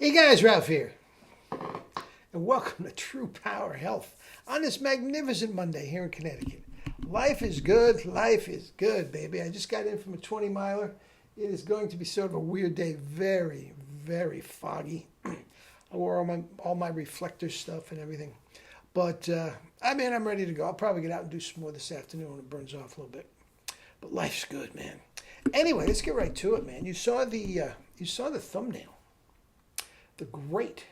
Hey guys, Ralph here, and welcome to True Power Health on this magnificent Monday here in Connecticut. Life is good, baby. I just got in from a 20-miler. It is going to be sort of a weird day, very, very foggy. I wore all my reflector stuff and everything. But, I'm ready to go. I'll probably get out and do some more this afternoon when it burns off a little bit. But life's good, man. Anyway, let's get right to it, man. You saw the thumbnail. The great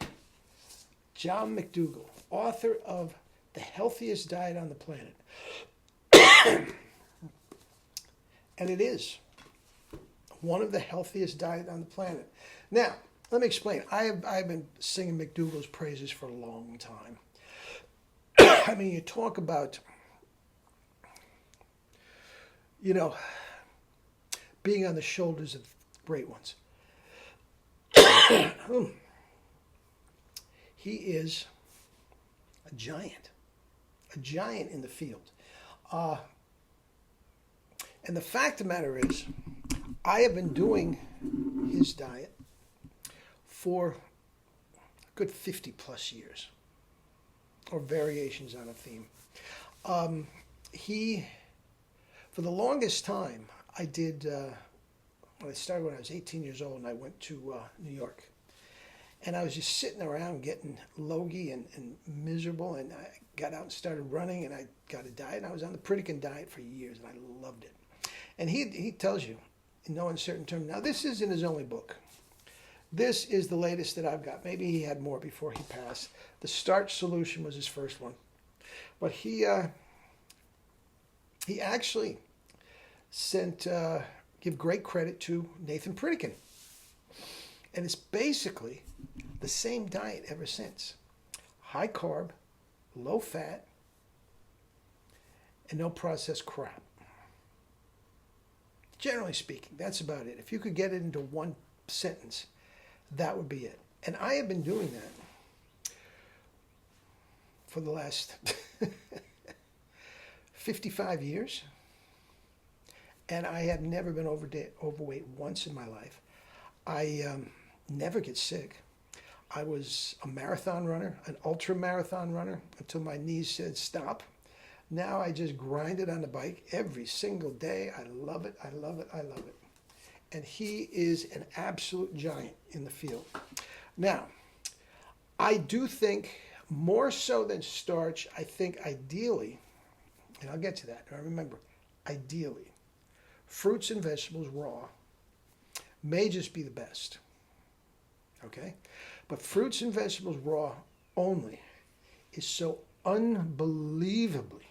John McDougall, author of The Healthiest Diet on the Planet. And it is one of the healthiest diets on the planet. Now, let me explain. I've been singing McDougall's praises for a long time. I mean, you talk about, being on the shoulders of great ones. He is a giant in the field. And the fact of the matter is, I have been doing his diet for a good 50 plus years, or variations on a theme. For the longest time, I did, I started when I was 18 years old, and I went to New York. And I was just sitting around getting logy and miserable, and I got out and started running, and I got a diet, and I was on the Pritikin diet for years, and I loved it. And he tells you, in no uncertain terms, now this isn't his only book. This is the latest that I've got. Maybe he had more before he passed. The Starch Solution was his first one. But he actually give great credit to Nathan Pritikin. And it's basically the same diet ever since. High carb, low fat, and no processed crap. Generally speaking, that's about it. If you could get it into one sentence, that would be it. And I have been doing that for the last 55 years. And I have never been overweight once in my life. I never get sick. I was a marathon runner, an ultra marathon runner, until my knees said stop. Now I just grind it on the bike every single day. I love it. And he is an absolute giant in the field. Now, I do think more so than starch, I think ideally, and I'll get to that. Now remember, ideally, fruits and vegetables raw may just be the best. Okay? But fruits and vegetables raw only is so unbelievably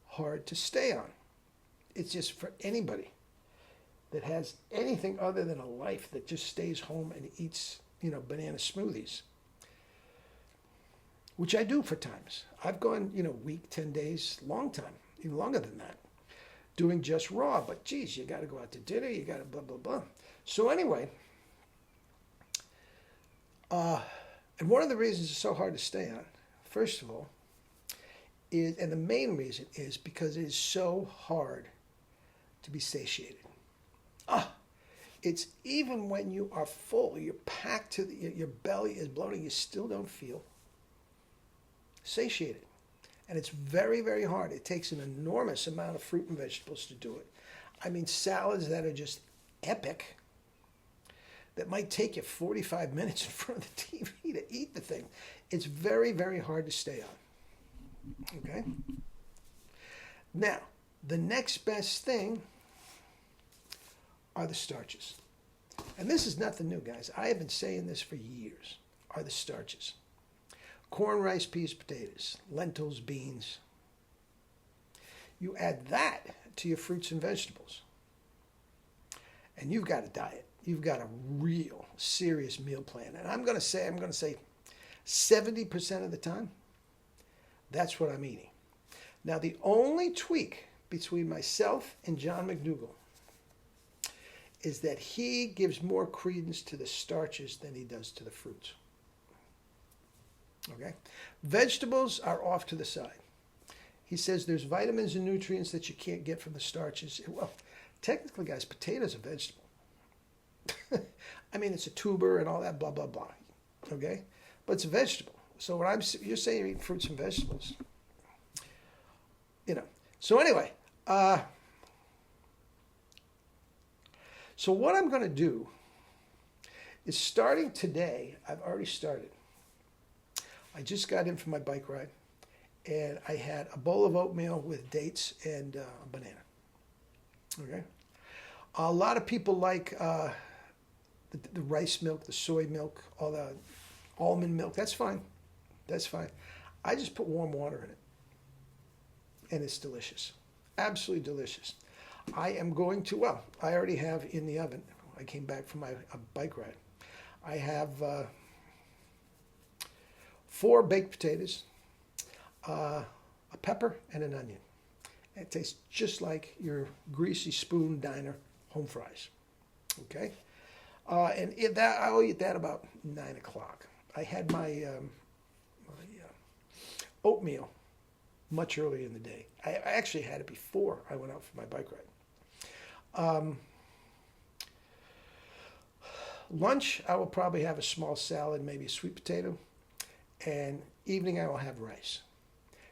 hard to stay on. It's just for anybody that has anything other than a life that just stays home and eats, banana smoothies. Which I do for times. I've gone, week, 10 days, long time, even longer than that, doing just raw. But geez, you got to go out to dinner, you got to blah, blah, blah. So anyway, and one of the reasons it's so hard to stay on, first of all, and the main reason is because it is so hard to be satiated. It's even when you are full, you're packed to your belly is bloating, you still don't feel satiated. And it's very, very hard. It takes an enormous amount of fruit and vegetables to do it. I mean, salads that are just epic, that might take you 45 minutes in front of the TV to eat the thing. It's very, very hard to stay on. Okay? Now, the next best thing are the starches. And this is nothing new, guys. I have been saying this for years, are the starches. Corn, rice, peas, potatoes, lentils, beans. You add that to your fruits and vegetables, and you've got a diet. You've got a real serious meal plan. And I'm going to say 70% of the time, that's what I'm eating. Now, the only tweak between myself and John McDougall is that he gives more credence to the starches than he does to the fruits. Okay? Vegetables are off to the side. He says there's vitamins and nutrients that you can't get from the starches. Well, technically, guys, potatoes are vegetable. I mean, it's a tuber and all that, blah, blah, blah. Okay? But it's a vegetable. So when you're saying you're eating fruits and vegetables, you know. So anyway, so what I'm going to do is starting today, I've already started. I just got in from my bike ride, and I had a bowl of oatmeal with dates and a banana. Okay? A lot of people like the rice milk, the soy milk, all the almond milk. That's fine. That's fine. I just put warm water in it, and it's delicious. Absolutely delicious. I am going to, well, I already have in the oven. I came back from my bike ride. I have 4 baked potatoes, a pepper, and an onion. It tastes just like your greasy spoon diner home fries. Okay? And I'll eat that about 9 o'clock. I had my oatmeal much earlier in the day. I actually had it before I went out for my bike ride. Lunch, I will probably have a small salad, maybe a sweet potato. And evening, I will have rice.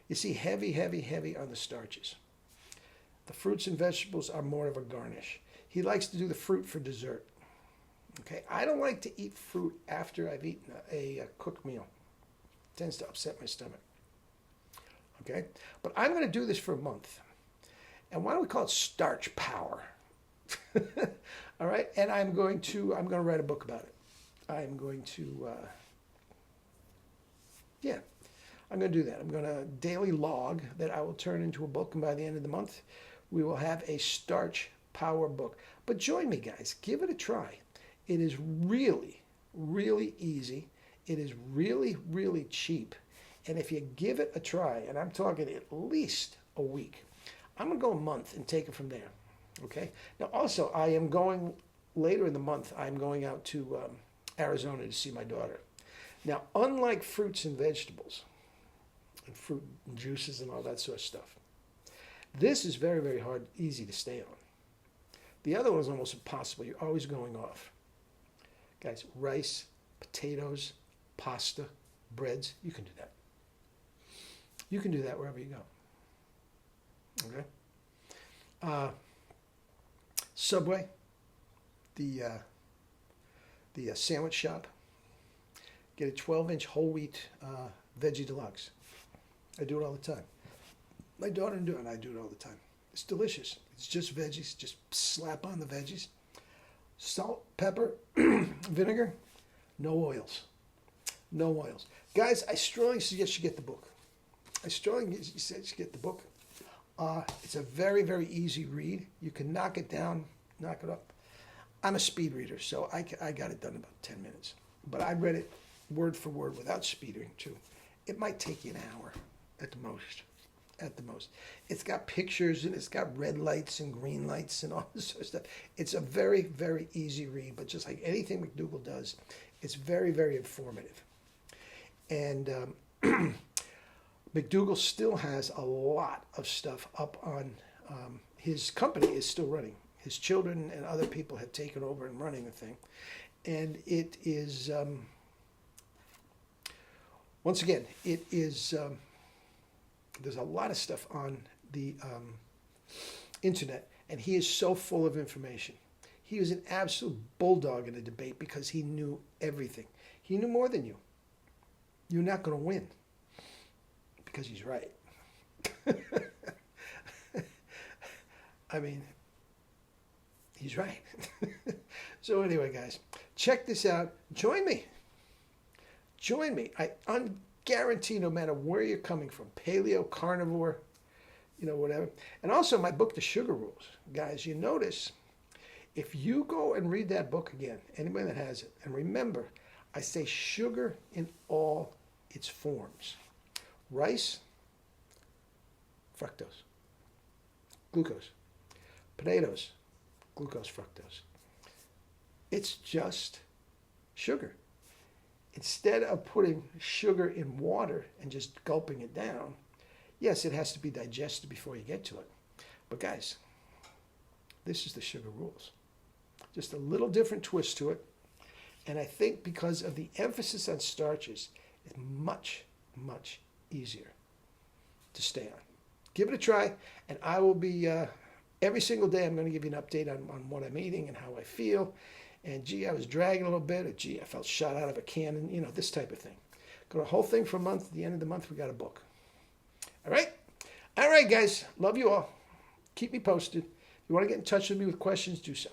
You see, heavy, heavy, heavy on the starches. The fruits and vegetables are more of a garnish. He likes to do the fruit for dessert. Okay, I don't like to eat fruit after I've eaten a cooked meal. It tends to upset my stomach. Okay, but I'm going to do this for a month. And why don't we call it starch power? All right, and I'm going to write a book about it. I'm going to, I'm going to do that. I'm going to daily log that I will turn into a book, and by the end of the month, we will have a starch power book. But join me, guys. Give it a try. It is really, really easy. It is really, really cheap. And if you give it a try, and I'm talking at least a week, I'm going to go a month and take it from there. Okay? Now, also, I am going, later in the month, I'm going out to Arizona to see my daughter. Now, unlike fruits and vegetables, and fruit and juices and all that sort of stuff, this is very, very hard, easy to stay on. The other one is almost impossible. You're always going off. Guys, rice, potatoes, pasta, breads, you can do that. You can do that wherever you go. Okay? Subway, the sandwich shop, get a 12-inch whole wheat veggie deluxe. I do it all the time. My daughter do it, and I do it all the time. It's delicious. It's just veggies. Just slap on the veggies. Salt, pepper, vinegar, no oils. No oils. Guys, I strongly suggest you get the book. I strongly suggest you get the book. It's a very, very easy read. You can knock it down, knock it up. I'm a speed reader, so I got it done in about 10 minutes. But I read it word for word without speeding, too. It might take you an hour at the most. At the most. It's got pictures, and it's got red lights and green lights and all this sort of stuff. It's a very, very easy read, but just like anything McDougall does, it's very, very informative. And McDougall still has a lot of stuff up on, his company is still running. His children and other people have taken over and running the thing. And it is, once again, it is, there's a lot of stuff on the internet, and he is so full of information. He was an absolute bulldog in a debate because he knew everything. He knew more than you. You're not going to win because he's right. I mean, he's right. So anyway, guys, check this out. Join me. Join me. I guarantee no matter where you're coming from, paleo, carnivore, whatever. And also my book, The Sugar Rules. Guys, you notice, if you go and read that book again, anybody that has it, and remember, I say sugar in all its forms. Rice, fructose. Glucose. Potatoes, glucose, fructose. It's just sugar. Instead of putting sugar in water and just gulping it down, yes, it has to be digested before you get to it. But guys, this is the Sugar Rules. Just a little different twist to it. And I think because of the emphasis on starches, it's much, much easier to stay on. Give it a try, and I will be, every single day I'm going to give you an update on what I'm eating and how I feel. And gee, I was dragging a little bit, or gee, I felt shot out of a cannon, this type of thing. Go a whole thing for a month. At the end of the month, we got a book. All right? All right, guys. Love you all. Keep me posted. If you want to get in touch with me with questions, do so.